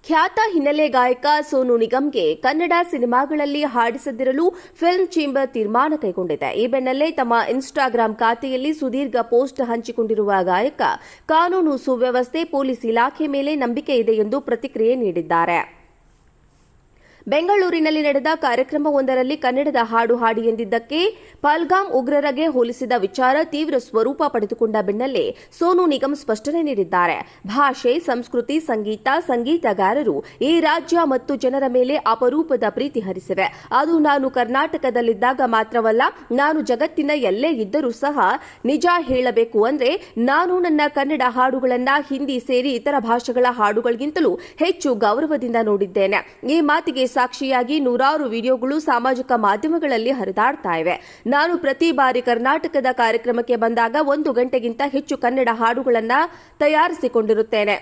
ಖ್ಯಾತ ಹಿನ್ನೆಲೆ ಗಾಯಕ ಸೋನು ನಿಗಮ್ಗೆ ಕನ್ನಡ ಸಿನಿಮಾಗಳಲ್ಲಿ ಹಾಡಿಸದಿರಲು ಫಿಲ್ಮ್ ಚೇಂಬರ್ ತೀರ್ಮಾನ ಕೈಗೊಂಡಿದೆ. ಈ ಬೆನ್ನಲ್ಲೇ ತಮ್ಮ ಇನ್ಸ್ಟಾಗ್ರಾಂ ಖಾತೆಯಲ್ಲಿ ಸುದೀರ್ಘ ಪೋಸ್ಟ್ ಹಂಚಿಕೊಂಡಿರುವ ಗಾಯಕ, ಕಾನೂನು ಸುವ್ಯವಸ್ಥೆ, ಪೊಲೀಸ್ ಇಲಾಖೆ ಮೇಲೆ ನಂಬಿಕೆ ಇದೆ ಎಂದು ಪ್ರತಿಕ್ರಿಯೆ ನೀಡಿದ್ದಾರೆ. ಬೆಂಗಳೂರಿನಲ್ಲಿ ನಡೆದ ಕಾರ್ಯಕ್ರಮವೊಂದರಲ್ಲಿ ಕನ್ನಡದ ಹಾಡು ಹಾಡಿ ಎಂದಿದ್ದಕ್ಕೆ ಪಹಲ್ಗಾಮ್ ಉಗ್ರರಿಗೆ ಹೋಲಿಸಿದ ವಿಚಾರ ತೀವ್ರ ಸ್ವರೂಪ ಪಡೆದುಕೊಂಡ ಬೆನ್ನಲ್ಲೇ ಸೋನು ನಿಗಮ್ ಸ್ಪಷ್ಟನೆ ನೀಡಿದ್ದಾರೆ. ಭಾಷೆ, ಸಂಸ್ಕೃತಿ, ಸಂಗೀತ, ಸಂಗೀತಗಾರರು ಈ ರಾಜ್ಯ ಮತ್ತು ಜನರ ಮೇಲೆ ಅಪರೂಪದ ಪ್ರೀತಿ ಹರಿಸಿವೆ. ಅದು ನಾನು ಕರ್ನಾಟಕದಲ್ಲಿದ್ದಾಗ ಮಾತ್ರವಲ್ಲ, ನಾನು ಜಗತ್ತಿನ ಎಲ್ಲೇ ಇದ್ದರೂ ಸಹ. ನಿಜ ಹೇಳಬೇಕು ಅಂದ್ರೆ ನಾನು ನನ್ನ ಕನ್ನಡ ಹಾಡುಗಳನ್ನ ಹಿಂದಿ ಸೇರಿ ಇತರ ಭಾಷೆಗಳ ಹಾಡುಗಳಿಗಿಂತಲೂ ಹೆಚ್ಚು ಗೌರವದಿಂದ ನೋಡಿದ್ದೇನೆ. ಈ ಮಾತಿಗೆ ಸಾಕ್ಷಿಯಾಗಿ ನೂರಾರು ವಿಡಿಯೋಗಳು ಸಾಮಾಜಿಕ ಮಾಧ್ಯಮಗಳಲ್ಲಿ ಹರಿದಾಡ್ತಾ ಇವೆ. ನಾನು ಪ್ರತಿ ಬಾರಿ ಕರ್ನಾಟಕದ ಕಾರ್ಯಕ್ರಮಕ್ಕೆ ಬಂದಾಗ 1 ಗಂಟೆಗಿಂತ ಹೆಚ್ಚು ಕನ್ನಡ ಹಾಡುಗಳನ್ನು ತಯಾರಿಸಿಕೊಂಡಿರುತ್ತೇನೆ.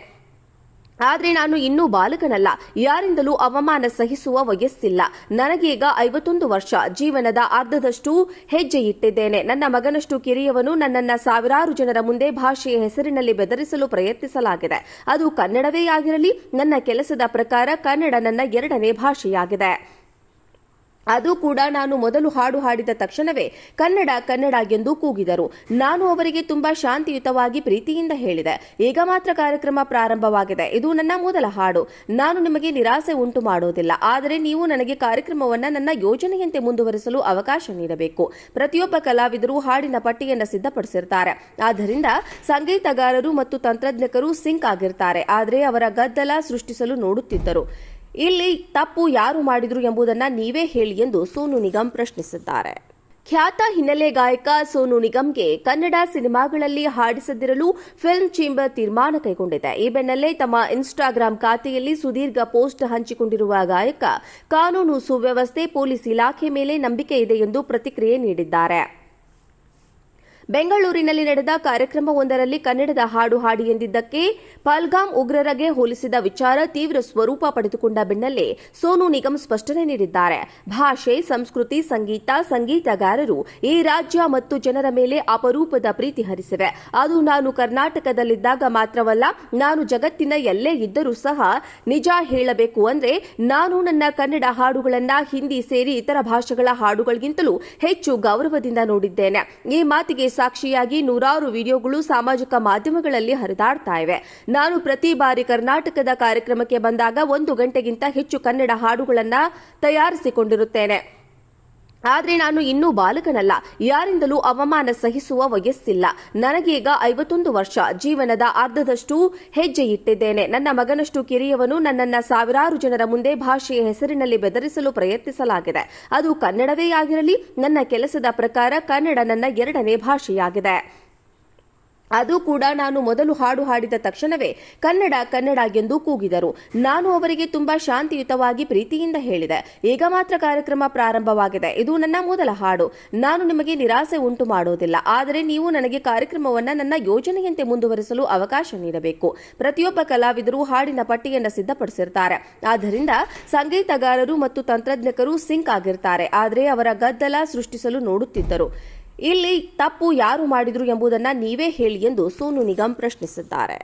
ಆದರೆ ನಾನು ಇನ್ನೂ ಬಾಲಕನಲ್ಲ, ಯಾರಿಂದಲೂ ಅವಮಾನ ಸಹಿಸುವ ವಯಸ್ಸಿಲ್ಲ. ನನಗೀಗ 51 ವರ್ಷ, ಜೀವನದ ಅರ್ಧದಷ್ಟು ಹೆಜ್ಜೆ ಇಟ್ಟಿದ್ದೇನೆ. ನನ್ನ ಮಗನಷ್ಟು ಕಿರಿಯವನು ನನ್ನನ್ನು ಸಾವಿರಾರು ಜನರ ಮುಂದೆ ಭಾಷೆಯ ಹೆಸರಿನಲ್ಲಿ ಬೆದರಿಸಲು ಪ್ರಯತ್ನಿಸಲಾಗಿದೆ. ಅದು ಕನ್ನಡವೇ ಆಗಿರಲಿ. ನನ್ನ ಕೆಲಸದ ಪ್ರಕಾರ ಕನ್ನಡ ನನ್ನ 2ನೇ ಭಾಷೆಯಾಗಿದೆ. ಅದು ಕೂಡ ನಾನು ಮೊದಲು ಹಾಡು ಹಾಡಿದ ತಕ್ಷಣವೇ ಕನ್ನಡ ಕನ್ನಡ ಎಂದು ಕೂಗಿದರು. ನಾನು ಅವರಿಗೆ ತುಂಬಾ ಶಾಂತಿಯುತವಾಗಿ ಪ್ರೀತಿಯಿಂದ ಹೇಳಿದೆ, ಈಗ ಮಾತ್ರ ಕಾರ್ಯಕ್ರಮ ಪ್ರಾರಂಭವಾಗಿದೆ, ಇದು ನನ್ನ ಮೊದಲ ಹಾಡು, ನಾನು ನಿಮಗೆ ನಿರಾಸೆ ಉಂಟು ಮಾಡೋದಿಲ್ಲ. ಆದರೆ ನೀವು ನನಗೆ ಕಾರ್ಯಕ್ರಮವನ್ನು ನನ್ನ ಯೋಜನೆಯಂತೆ ಮುಂದುವರಿಸಲು ಅವಕಾಶ ನೀಡಬೇಕು. ಪ್ರತಿಯೊಬ್ಬ ಕಲಾವಿದರು ಹಾಡಿನ ಪಟ್ಟಿಯನ್ನು ಸಿದ್ಧಪಡಿಸಿರ್ತಾರೆ. ಆದ್ದರಿಂದ ಸಂಗೀತಗಾರರು ಮತ್ತು ತಂತ್ರಜ್ಞರು ಸಿಂಕ್ ಆಗಿರ್ತಾರೆ. ಆದರೆ ಅವರ ಗದ್ದಲ ಸೃಷ್ಟಿಸಲು ನೋಡುತ್ತಿದ್ದರು. ಇಲ್ಲಿ ತಪ್ಪು ಯಾರು ಮಾಡಿದ್ರು ಎಂಬುದನ್ನು ನೀವೇ ಹೇಳಿ ಎಂದು ಸೋನು ನಿಗಮ್ ಪ್ರಶ್ನಿಸಿದ್ದಾರೆ. ಖ್ಯಾತ ಹಿನ್ನೆಲೆ ಗಾಯಕ ಸೋನು ನಿಗಮ್ಗೆ ಕನ್ನಡ ಸಿನಿಮಾಗಳಲ್ಲಿ ಹಾಡಿಸದಿರಲು ಫಿಲ್ಮ್ ಚೇಂಬರ್ ತೀರ್ಮಾನ ಕೈಗೊಂಡಿದೆ. ಈ ಬೆನ್ನಲ್ಲೇ ತಮ್ಮ ಇನ್ಸ್ಟಾಗ್ರಾಂ ಖಾತೆಯಲ್ಲಿ ಸುದೀರ್ಘ ಪೋಸ್ಟ್ ಹಂಚಿಕೊಂಡಿರುವ ಗಾಯಕ, ಕಾನೂನು ಸುವ್ಯವಸ್ಥೆ, ಪೊಲೀಸ್ ಇಲಾಖೆ ಮೇಲೆ ನಂಬಿಕೆ ಇದೆ ಎಂದು ಪ್ರತಿಕ್ರಿಯೆ ನೀಡಿದ್ದಾರೆ. ಬೆಂಗಳೂರಿನಲ್ಲಿ ನಡೆದ ಕಾರ್ಯಕ್ರಮವೊಂದರಲ್ಲಿ ಕನ್ನಡದ ಹಾಡು ಹಾಡಿ ಎಂದಿದ್ದಕ್ಕೆ ಪಹಲ್ಗಾಮ್ ಉಗ್ರರಿಗೆ ಹೋಲಿಸಿದ ವಿಚಾರ ತೀವ್ರ ಸ್ವರೂಪ ಪಡೆದುಕೊಂಡ ಬೆನ್ನಲ್ಲೇ ಸೋನು ನಿಗಮ್ ಸ್ಪಷ್ಟನೆ ನೀಡಿದ್ದಾರೆ. ಭಾಷೆ, ಸಂಸ್ಕೃತಿ, ಸಂಗೀತ, ಸಂಗೀತಗಾರರು ಈ ರಾಜ್ಯ ಮತ್ತು ಜನರ ಮೇಲೆ ಅಪರೂಪದ ಪ್ರೀತಿ ಹರಿಸಿವೆ. ಅದು ನಾನು ಕರ್ನಾಟಕದಲ್ಲಿದ್ದಾಗ ಮಾತ್ರವಲ್ಲ, ನಾನು ಜಗತ್ತಿನ ಎಲ್ಲೇ ಇದ್ದರೂ ಸಹ. ನಿಜ ಹೇಳಬೇಕು ಅಂದ್ರೆ ನಾನು ನನ್ನ ಕನ್ನಡ ಹಾಡುಗಳನ್ನ ಹಿಂದಿ ಸೇರಿ ಇತರ ಭಾಷೆಗಳ ಹಾಡುಗಳಿಗಿಂತಲೂ ಹೆಚ್ಚು ಗೌರವದಿಂದ ನೋಡಿದ್ದೇನೆ. ಈ ಮಾತಿಗೆ ಸಾಕ್ಷಿಯಾಗಿ ನೂರಾರು ವಿಡಿಯೋಗಳು ಸಾಮಾಜಿಕ ಮಾಧ್ಯಮಗಳಲ್ಲಿ ಹರಿದಾಡ್ತಾ ಇವೆ. ನಾನು ಪ್ರತಿ ಬಾರಿ ಕರ್ನಾಟಕದ ಕಾರ್ಯಕ್ರಮಕ್ಕೆ ಬಂದಾಗ 1 ಗಂಟೆಗಿಂತ ಹೆಚ್ಚು ಕನ್ನಡ ಹಾಡುಗಳನ್ನು ತಯಾರಿಸಿಕೊಂಡಿರುತ್ತೇನೆ. ಆದರೆ ನಾನು ಇನ್ನೂ ಬಾಲಕನಲ್ಲ, ಯಾರಿಂದಲೂ ಅವಮಾನ ಸಹಿಸುವ ವಯಸ್ಸಿಲ್ಲ. ನನಗೀಗ 51 ವರ್ಷ, ಜೀವನದ ಅರ್ಧದಷ್ಟು ಹೆಜ್ಜೆ ಇಟ್ಟಿದ್ದೇನೆ. ನನ್ನ ಮಗನಷ್ಟು ಕಿರಿಯವನು ನನ್ನನ್ನು ಸಾವಿರಾರು ಜನರ ಮುಂದೆ ಭಾಷೆಯ ಹೆಸರಿನಲ್ಲಿ ಬೆದರಿಸಲು ಪ್ರಯತ್ನಿಸಲಾಗಿದೆ. ಅದು ಕನ್ನಡವೇ ಆಗಿರಲಿ. ನನ್ನ ಕೆಲಸದ ಪ್ರಕಾರ ಕನ್ನಡ ನನ್ನ 2ನೇ ಭಾಷೆಯಾಗಿದೆ. ಅದು ಕೂಡ ನಾನು ಮೊದಲು ಹಾಡು ಹಾಡಿದ ತಕ್ಷಣವೇ ಕನ್ನಡ ಕನ್ನಡ ಎಂದು ಕೂಗಿದರು. ನಾನು ಅವರಿಗೆ ತುಂಬಾ ಶಾಂತಿಯುತವಾಗಿ ಪ್ರೀತಿಯಿಂದ ಹೇಳಿದೆ, ಈಗ ಮಾತ್ರ ಕಾರ್ಯಕ್ರಮ ಪ್ರಾರಂಭವಾಗಿದೆ, ಇದು ನನ್ನ ಮೊದಲ ಹಾಡು, ನಾನು ನಿಮಗೆ ನಿರಾಸೆ ಉಂಟು ಮಾಡೋದಿಲ್ಲ. ಆದರೆ ನೀವು ನನಗೆ ಕಾರ್ಯಕ್ರಮವನ್ನು ನನ್ನ ಯೋಜನೆಯಂತೆ ಮುಂದುವರಿಸಲು ಅವಕಾಶ ನೀಡಬೇಕು. ಪ್ರತಿಯೊಬ್ಬ ಕಲಾವಿದರು ಹಾಡಿನ ಪಟ್ಟಿಯನ್ನು ಸಿದ್ಧಪಡಿಸಿರ್ತಾರೆ. ಆದ್ದರಿಂದ ಸಂಗೀತಗಾರರು ಮತ್ತು ತಂತ್ರಜ್ಞರು ಸಿಂಕ್ ಆಗಿರ್ತಾರೆ. ಆದರೆ ಅವರ ಗದ್ದಲ ಸೃಷ್ಟಿಸಲು ನೋಡುತ್ತಿದ್ದರು. ಇಲ್ಲಿ ತಪ್ಪು ಯಾರು ಮಾಡಿದ್ರು ಎಂಬುದನ್ನು ನೀವೇ ಹೇಳಿ ಎಂದು ಸೋನು ನಿಗಮ್ ಪ್ರಶ್ನಿಸಿದ್ದಾರೆ.